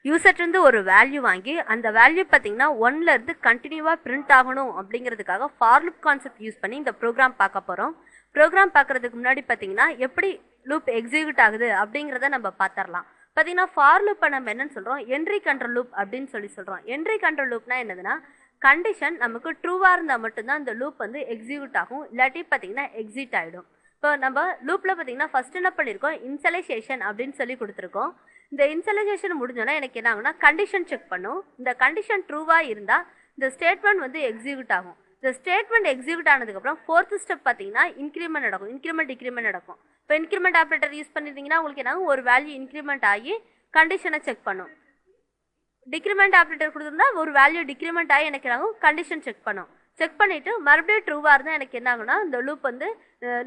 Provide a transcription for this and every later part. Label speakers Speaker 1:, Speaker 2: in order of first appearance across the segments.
Speaker 1: யூசர்லேருந்து ஒரு வேல்யூ வாங்கி அந்த வேல்யூ பார்த்தீங்கன்னா ஒன்லேருந்து கண்டினியூவாக பிரிண்ட் ஆகணும் அப்படிங்கிறதுக்காக ஃபார் லூப் கான்செப்ட் யூஸ் பண்ணி இந்த ப்ரோக்ராம் பார்க்க போகிறோம். ப்ரோக்ராம் பார்க்குறதுக்கு முன்னாடி பார்த்தீங்கன்னா எப்படி லூப் எக்ஸிக்யூட் ஆகுது அப்படிங்கிறத நம்ம பார்த்துடலாம். பார்த்தீங்கன்னா ஃபார் லூப்பை நம்ம என்னன்னு சொல்கிறோம், என்ட்ரி கண்ட்ரோல் லூப் அப்படின்னு சொல்கிறோம். என்ட்ரி கண்ட்ரோல் லூப்னா என்னதுன்னா, கண்டிஷன் நமக்கு ட்ரூவாக இருந்தால் மட்டும்தான் இந்த லூப் வந்து எக்ஸிக்யூட் ஆகும், இல்லாட்டி பார்த்தீங்கன்னா எக்ஸிட் ஆகிடும். இப்போ நம்ம லூப்பில் பார்த்தீங்கன்னா ஃபஸ்ட் என்ன பண்ணியிருக்கோம், இன்சலைசேஷன் அப்படின்னு சொல்லி கொடுத்துருக்கோம். இந்த இன்சலைசேஷன் முடிஞ்சோன்னா எனக்கு என்ன ஆகும்னா கண்டிஷன் செக் பண்ணும். இந்த கண்டிஷன் ட்ரூவாக இருந்தால் இந்த ஸ்டேட்மெண்ட் வந்து எக்ஸிக்யூட் ஆகும். இந்த ஸ்டேட்மெண்ட் எக்ஸிக்யூட் ஆனதுக்கப்புறம் ஃபோர்த் ஸ்டெப் பார்த்தீங்கன்னா இன்க்ரிமெண்ட் நடக்கும், இன்க்ரிமெண்ட் டிக்ரிமெண்ட் நடக்கும். இப்போ இன்க்ரிமெண்ட் ஆப்ரேட்டர் யூஸ் பண்ணியிருந்தீங்கன்னா உங்களுக்கு என்ன ஒரு வேல்யூ இன்க்ரிமெண்ட் ஆகி கண்டிஷனை செக் பண்ணும். டிக்ரிமெண்ட் ஆப்ரேட்டர் கொடுத்துருந்தா ஒரு வேல்யூ டிக்ரிமெண்ட் ஆகி எனக்கு என்ன ஆகும், கண்டிஷன் செக் பண்ணும். செக் பண்ணிவிட்டு மறுபடியும் ட்ரூவாக இருந்தால் எனக்கு என்ன ஆகும்னா இந்த லூப் வந்து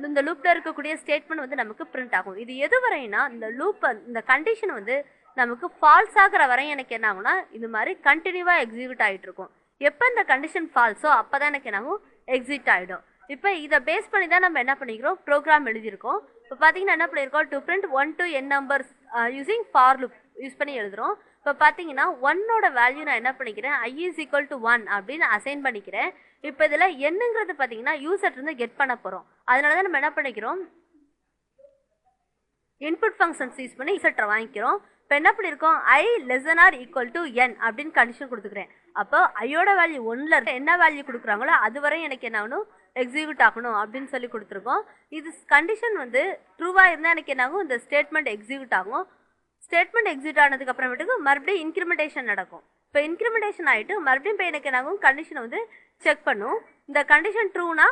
Speaker 1: இந்த லூப்பில் இருக்கக்கூடிய ஸ்டேட்மெண்ட் வந்து நமக்கு பிரிண்ட் ஆகும். இது எது வரையினா இந்த லூப் இந்த கண்டிஷன் வந்து நமக்கு ஃபால்ஸ் ஆகிற வரையும் எனக்கு என்ன ஆகும்னா இது மாதிரி கண்டினியூவாக எக்ஸிக்யூட் ஆகிட்டு இருக்கும். எப்போ இந்த கண்டிஷன் ஃபால்ஸோ அப்போ தான் எனக்கு என்ன ஆகும், எக்ஸிட் ஆகிடும். இப்போ இதை பேஸ் பண்ணி தான் நம்ம என்ன பண்ணிக்கிறோம், ப்ரோக்ராம் எழுதியிருக்கோம். இப்போ பார்த்தீங்கன்னா என்ன பண்ணியிருக்கோம், to print 1 to n numbers using for loop use பண்ணி எழுதுகிறோம். இப்போ பார்த்தீங்கன்னா 1ஓட வேல்யூ நான் என்ன பண்ணிக்கிறேன், i is equal to 1 அப்படின்னு அசைன் பண்ணிக்கிறேன். இப்போ இதில் என்னங்கிறது பார்த்தீங்கன்னா யூசர்லேருந்து கெட் பண்ண போகிறோம். அதனால தான் நம்ம என்ன பண்ணிக்கிறோம், இன்புட் ஃபங்க்ஷன்ஸ் யூஸ் பண்ணி யூசர்ட்டை வாங்கிக்கிறோம். இப்போ என்ன பண்ணியிருக்கோம், i less than or equal to n அப்படின்னு கண்டிஷன் கொடுத்துக்கிறேன். அப்போ ஐயோட வேல்யூ 1ல என்ன வேல்யூ கொடுக்குறாங்களோ அது வரையும் எனக்கு என்ன ஆகணும், எக்ஸிக்யூட் ஆகணும் அப்படின்னு சொல்லி கொடுத்துருக்கோம். இது கண்டிஷன் வந்து ட்ரூவாக இருந்தால் எனக்கு என்ன ஆகும், இந்த ஸ்டேட்மெண்ட் எக்ஸிக்யூட் ஆகும். ஸ்டேட்மெண்ட் எக்ஸிக்யூட் ஆனதுக்கு அப்புறமேட்டுக்கு மறுபடியும் இன்க்ரிமெண்டேஷன் நடக்கும். இப்போ இன்க்ரிமெண்டேஷன் ஆகிட்டு மறுபடியும் இப்போ எனக்கு என்ன ஆகும், கண்டிஷனை வந்து செக் பண்ணும். இந்த கண்டிஷன் ட்ரூனா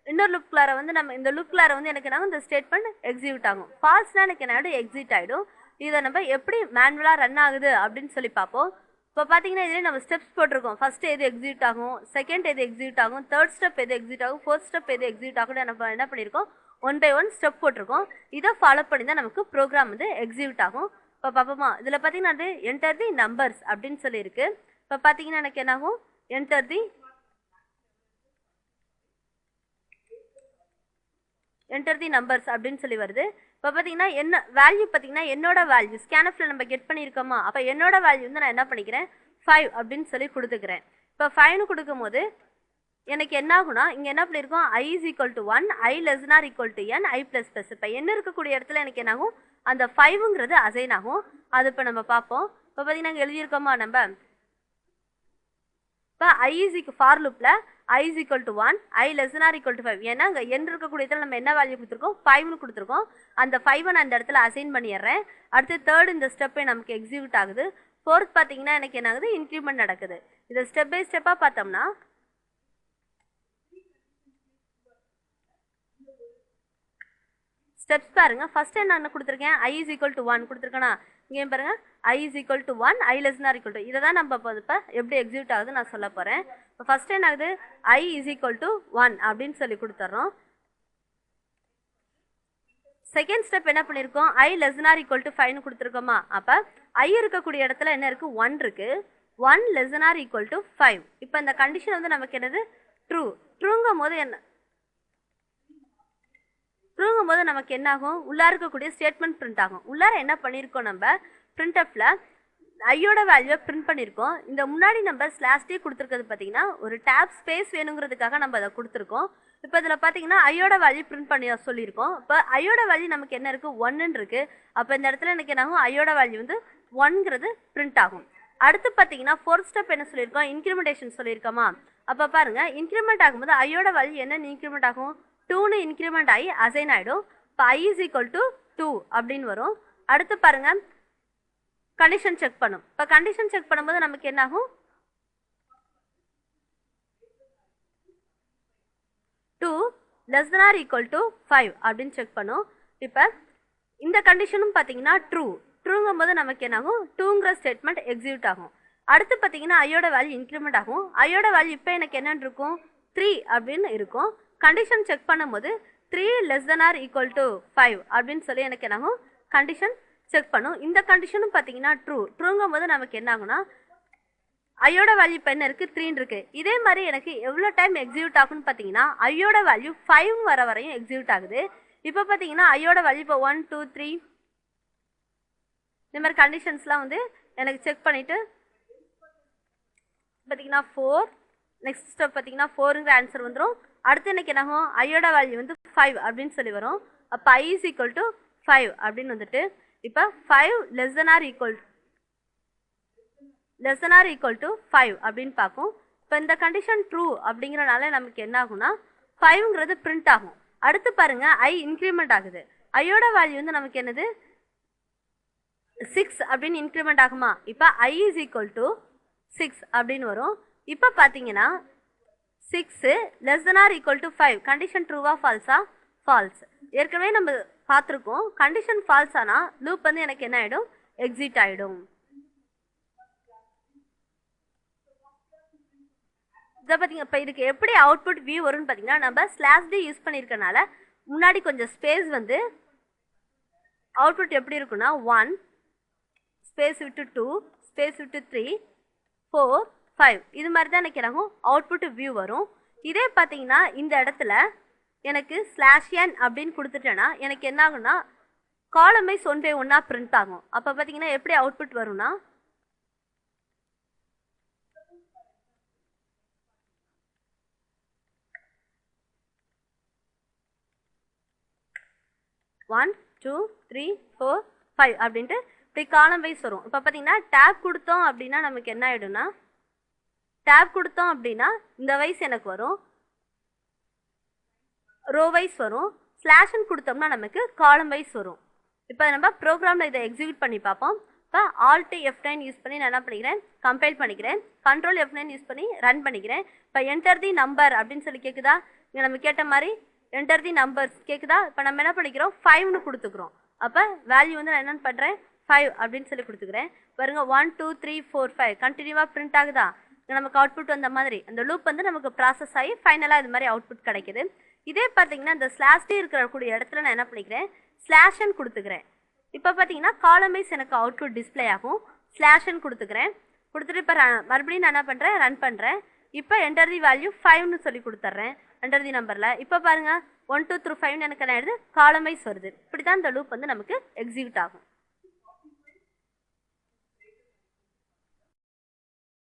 Speaker 1: இன்னொரு லூப்குள்ளார வந்து நம்ம இந்த லூப்குள்ளார வந்து எனக்கு என்ன ஆகும், இந்த ஸ்டேட்மெண்ட் எக்ஸிக்யூட் ஆகும். ஃபால்ஸ்னா எனக்கு என்ன ஆகிடும், எக்ஸிட் ஆகிடும். இதை நம்ம எப்படி மேனுவலாக ரன் ஆகுது அப்படின்னு சொல்லி பார்ப்போம். இப்போ பார்த்தீங்கன்னா இதிலே நம்ம ஸ்டெப்ஸ் போட்டிருக்கோம். ஃபஸ்ட்டு எது எக்ஸிக்யூட் ஆகும், செகண்ட் எது எக்ஸிக்யூட் ஆகும், தேர்ட் ஸ்டெப் எது எக்ஸிக்யூட் ஆகும், ஃபோர்த் ஸ்டெப் எது எக்ஸிக்யூட் ஆகும், நம்ம என்ன பண்ணியிருக்கோம், 1 by 1 ஸ்டெப் போட்டிருக்கோம். இதை ஃபாலோ பண்ணி தான் நமக்கு ப்ரோக்ராம் வந்து எக்ஸிக்யூட் ஆகும். இப்போ பார்ப்போமா, இதில் பார்த்தீங்கன்னா அது என்டர் தி நம்பர்ஸ் அப்படின்னு சொல்லியிருக்கு. இப்போ பார்த்தீங்கன்னா எனக்கு என்ன ஆகும், என்டர் தி நம்பர்ஸ் அப்படின்னு சொல்லி வருது. இப்போ பார்த்தீங்கன்னா என்ன வேல்யூ பார்த்தீங்கன்னா என்னோட வேல்யூ ஸ்கேனஃபில் நம்ம கெட் பண்ணியிருக்கோமா, அப்போ என்னோட வேல்யூ வந்து நான் என்ன பண்ணிக்கிறேன் 5 அப்படின்னு சொல்லி கொடுத்துக்கிறேன். இப்போ 5னு கொடுக்கும் போது எனக்கு என்ன ஆகுனா இங்கே என்ன பண்ணியிருக்கோம், i is equal to 1, i less than or equal to n, i plus plus. இப்போ என்ன இருக்கக்கூடிய இடத்துல எனக்கு என்ன ஆகும், அந்த 5ங்கிறது அசைன் ஆகும். அது இப்போ நம்ம பார்ப்போம். இப்போ பார்த்தீங்கன்னா இங்கே எழுதியிருக்கோமா நம்ம, இப்போ i is equal ஃபார் லூப்பில் i is equal to 1, i less than or equal to 5. ஏன்னா இங்கே n இருக்கக்கூடிய இடத்துல நம்ம என்ன வேல்யூ கொடுத்துருக்கோம், 5னு கொடுத்துருக்கோம். அந்த 5 நான் அந்த இடத்துல அசைன் பண்ணிடுறேன். அடுத்து தேர்ட் இந்த ஸ்டெப்பை நமக்கு எக்ஸிக்யூட் ஆகுது. ஃபோர்த் பார்த்தீங்கன்னா எனக்கு என்ன ஆகுது, இன்க்ரிமெண்ட் நடக்குது. இதை ஸ்டெப் பை ஸ்டெப்பாக பார்த்தோம்னா ஸ்டெப்ஸ் பாருங்க. ஃபர்ஸ்ட் என்ன கொடுத்துருக்கேன், i is equal to 1 கொடுத்துருக்கேனா, இங்கே பாருங்க i is equal to 1, i less than or equal to. இதை தான் நம்ம இப்போ எப்படி எக்ஸிக்யூட் ஆகுது நான் சொல்ல போகிறேன். இப்போ ஃபர்ஸ்ட் என்ன ஆகுது, i is equal to 1 அப்படின்னு சொல்லி கொடுத்துட்றோம். செகண்ட் ஸ்டெப் என்ன பண்ணியிருக்கோம், i less than or equal to 5னு கொடுத்துருக்கோமா, அப்போ i இருக்கக்கூடிய இடத்துல என்ன இருக்குது, 1 இருக்குது. 1 less than or equal to 5. இப்போ இந்த கண்டிஷன் வந்து நமக்கு என்னது, ட்ரூ. ட்ரூங்கும் போது என்ன ட்ரூங்கும் போது நமக்கு என்ன ஆகும், உள்ளார இருக்கக்கூடிய ஸ்டேட்மெண்ட் பிரிண்ட் ஆகும். உள்ளார என்ன பண்ணியிருக்கோம், நம்ம பிரிண்ட்அப்பில் ஐயோட வேல்யூவை பிரிண்ட் பண்ணியிருக்கோம். இந்த முன்னாடி நம்ம ஸ்லாஷ்டே கொடுத்துருக்கிறது பார்த்தீங்கன்னா ஒரு டேப் ஸ்பேஸ் வேணுங்கிறதுக்காக நம்ம அதை கொடுத்துருக்கோம். இப்போ இதில் பார்த்தீங்கன்னா ஐயோட வேல்யூ பிரிண்ட் பண்ணி சொல்லியிருக்கோம். இப்போ ஐயோட வேல்யூ நமக்கு என்ன இருக்குது, 1ன்னு இருக்குது. அப்போ இந்த இடத்துல எனக்கு என்ன ஆகும், ஐயோட வேல்யூ வந்து 1ங்கிறது பிரிண்ட் ஆகும். அடுத்து பார்த்தீங்கன்னா ஃபோர்த் ஸ்டெப் என்ன சொல்லியிருக்கோம், இன்க்ரிமெண்டேஷன் சொல்லியிருக்கோமா. அப்போ பாருங்கள், இன்க்ரிமெண்ட் ஆகும்போது ஐயோட வேல்யூ என்னென்னு இன்க்ரிமெண்ட் ஆகும், 2ன்னு இன்க்ரிமெண்ட் ஆகி அசைன் ஆகிடும். இப்போ i is equal to 2 அப்படின்னு வரும். அடுத்து பாருங்கள், கண்டிஷன் செக் பண்ணும். இப்போ கண்டிஷன் செக் பண்ணும்போது நமக்கு என்ன ஆகும், 2 less than or equal to 5 அப்படின்னு செக் பண்ணும். இப்போ இந்த கண்டிஷனும் பார்த்தீங்கன்னா ட்ரூங்கும் போது நமக்கு என்ன ஆகும், 2ங்கிற ஸ்டேட்மெண்ட் எக்ஸிக்யூட் ஆகும். அடுத்து பார்த்தீங்கன்னா ஐயோட வேல்யூ இன்க்ரிமெண்ட் ஆகும். ஐயோட வேல்யூ இப்போ எனக்கு என்னன்னு இருக்கும், 3 அப்படின்னு இருக்கும். கண்டிஷன் செக் பண்ணும்போது 3 less than or equal to 5 அப்படின்னு சொல்லி எனக்கு என்ன ஆகும், கண்டிஷன் செக் பண்ணும். இந்த கண்டிஷனும் பார்த்தீங்கன்னா ட்ரூங்கும் போது நமக்கு என்ன ஆகும்னா ஐயோட வேல்யூ இப்போ என்ன இருக்குது, 3 இருக்குது. இதே மாதிரி எனக்கு எவ்வளோ டைம் எக்ஸிக்யூட் ஆகும்னு பார்த்தீங்கன்னா ஐயோட வேல்யூ 5 வர வரையும் எக்ஸிக்யூட் ஆகுது. இப்போ பார்த்தீங்கன்னா ஐயோட வேல்யூ இப்போ 1 2 3 இந்த மாதிரி கண்டிஷன்ஸ்லாம் வந்து எனக்கு செக் பண்ணிவிட்டு பார்த்தீங்கன்னா 4, நெக்ஸ்ட் ஸ்டெப் பார்த்தீங்கன்னா 4ங்கிற ஆன்சர் வந்துடும். அடுத்து எனக்கு என்ன ஆகும், ஐயோட வேல்யூ வந்து 5 அப்படின்னு சொல்லி வரும். அப்போ I is equal to 5 அப்படின்னு வந்துட்டு இப்போ 5 less than or equal to 5 அப்படின்னு பார்க்கும். இப்போ இந்த கண்டிஷன் ட்ரூ அப்படிங்கிறனால நமக்கு என்ன ஆகும்னா 5ங்கிறது பிரிண்ட் ஆகும். அடுத்து பாருங்க I இன்க்ரிமெண்ட் ஆகுது. ஐயோட வேல்யூ வந்து நமக்கு என்னது 6 அப்படின்னு இன்க்ரிமெண்ட் ஆகுமா. இப்போ I is equal to 6 அப்படின்னு வரும். இப்போ பார்த்தீங்கன்னா 6 less than or equal to 5 condition ட்ரூவா ஃபால்ஸா? ஃபால்ஸ். ஏற்கனவே நம்ம பார்த்துருக்கோம். கண்டிஷன் ஃபால்ஸ் ஆனால் லூப் வந்து எனக்கு என்ன ஆகிடும், எக்ஸிட் ஆகிடும். இதை பார்த்தீங்க. இப்போ இதுக்கு எப்படி அவுட்புட் வியூ வரும்னு பார்த்தீங்கன்னா நம்ம ஸ்லாஷ் டி யூஸ் பண்ணியிருக்கனால முன்னாடி கொஞ்சம் ஸ்பேஸ் வந்து அவுட்புட் எப்படி இருக்குன்னா 1 ஸ்பேஸ் விட்டு 2 ஸ்பேஸ் விட்டு 3 4 5 இது மாதிரி தான் எனக்கு எனக்கும் அவுட்புட் வியூ வரும். இதே பார்த்தீங்கன்னா இந்த இடத்துல எனக்கு /n அப்படின்னு கொடுத்துட்டேன்னா எனக்கு என்ன ஆகும்னா காலம் வைஸ் 1 by 1 பிரிண்ட் ஆகும். அப்போ பார்த்தீங்கன்னா எப்படி அவுட்புட் வரும்னா ஒன் 2 3 4 5 அப்படின்ட்டு இப்படி காலம் வைஸ் வரும். இப்போ பார்த்தீங்கன்னா டேப் கொடுத்தோம் அப்படின்னா நமக்கு என்ன ஆகிடும்னா டேப் கொடுத்தோம் அப்படின்னா இந்த வைஸ் எனக்கு வரும், ரோ வைஸ் வரும். ஸ்லாஷன் கொடுத்தோம்னா நமக்கு காலம் வைஸ் வரும். இப்போ நம்ம ப்ரோக்ராமில் இதை எக்ஸிக்யூட் பண்ணி பார்ப்போம். இப்போ Alt F9 யூஸ் பண்ணி நான் என்ன பண்ணிக்கிறேன், கம்பைல் பண்ணிக்கிறேன். Ctrl F9 யூஸ் பண்ணி ரன் பண்ணிக்கிறேன். இப்போ என்டர் தி நம்பர் அப்படின்னு சொல்லி கேட்குதா, இங்கே நம்ம கேட்ட மாதிரி என்டர் தி நம்பர்ஸ் கேட்குதா. இப்போ நம்ம என்ன பண்ணிக்கிறோம் 5ன்னு கொடுத்துக்கிறோம். அப்போ வேல்யூ வந்து நான் என்னென்னு பண்ணுறேன் 5 அப்படின்னு சொல்லி கொடுத்துக்கிறேன். பாருங்க 1 2 3 4 5 கண்டினியூவாக பிரிண்ட் ஆகுதா. நமக்கு அவுட்புட் வந்த மாதிரி அந்த லூப் வந்து நமக்கு ப்ராசஸ் ஆகி ஃபைனலாக இது மாதிரி அவுட்புட் கிடைக்குது. இதே பார்த்தீங்கன்னா இந்த /d இருக்கக்கூடிய இடத்துல நான் என்ன பண்ணிக்கிறேன் /n கொடுத்துக்கிறேன். இப்போ பார்த்தீங்கன்னா காலம் வைஸ் எனக்கு அவுட்புட் டிஸ்பிளே ஆகும். /n கொடுத்துக்கிறேன். கொடுத்துட்டு இப்போ மறுபடியும் நான் என்ன பண்ணுறேன் ரன் பண்ணுறேன். இப்போ என்டர் தி வேல்யூ 5ன்னு சொல்லி கொடுத்துட்றேன் என்டர் தி நம்பரில். இப்போ பாருங்கள் 1 2 3 5 எனக்கு என்ன ஆயிடுது காலம் வைஸ் வருது. இப்படி தான் இந்த லூப் வந்து நமக்கு எக்ஸிக்யூட் ஆகும்.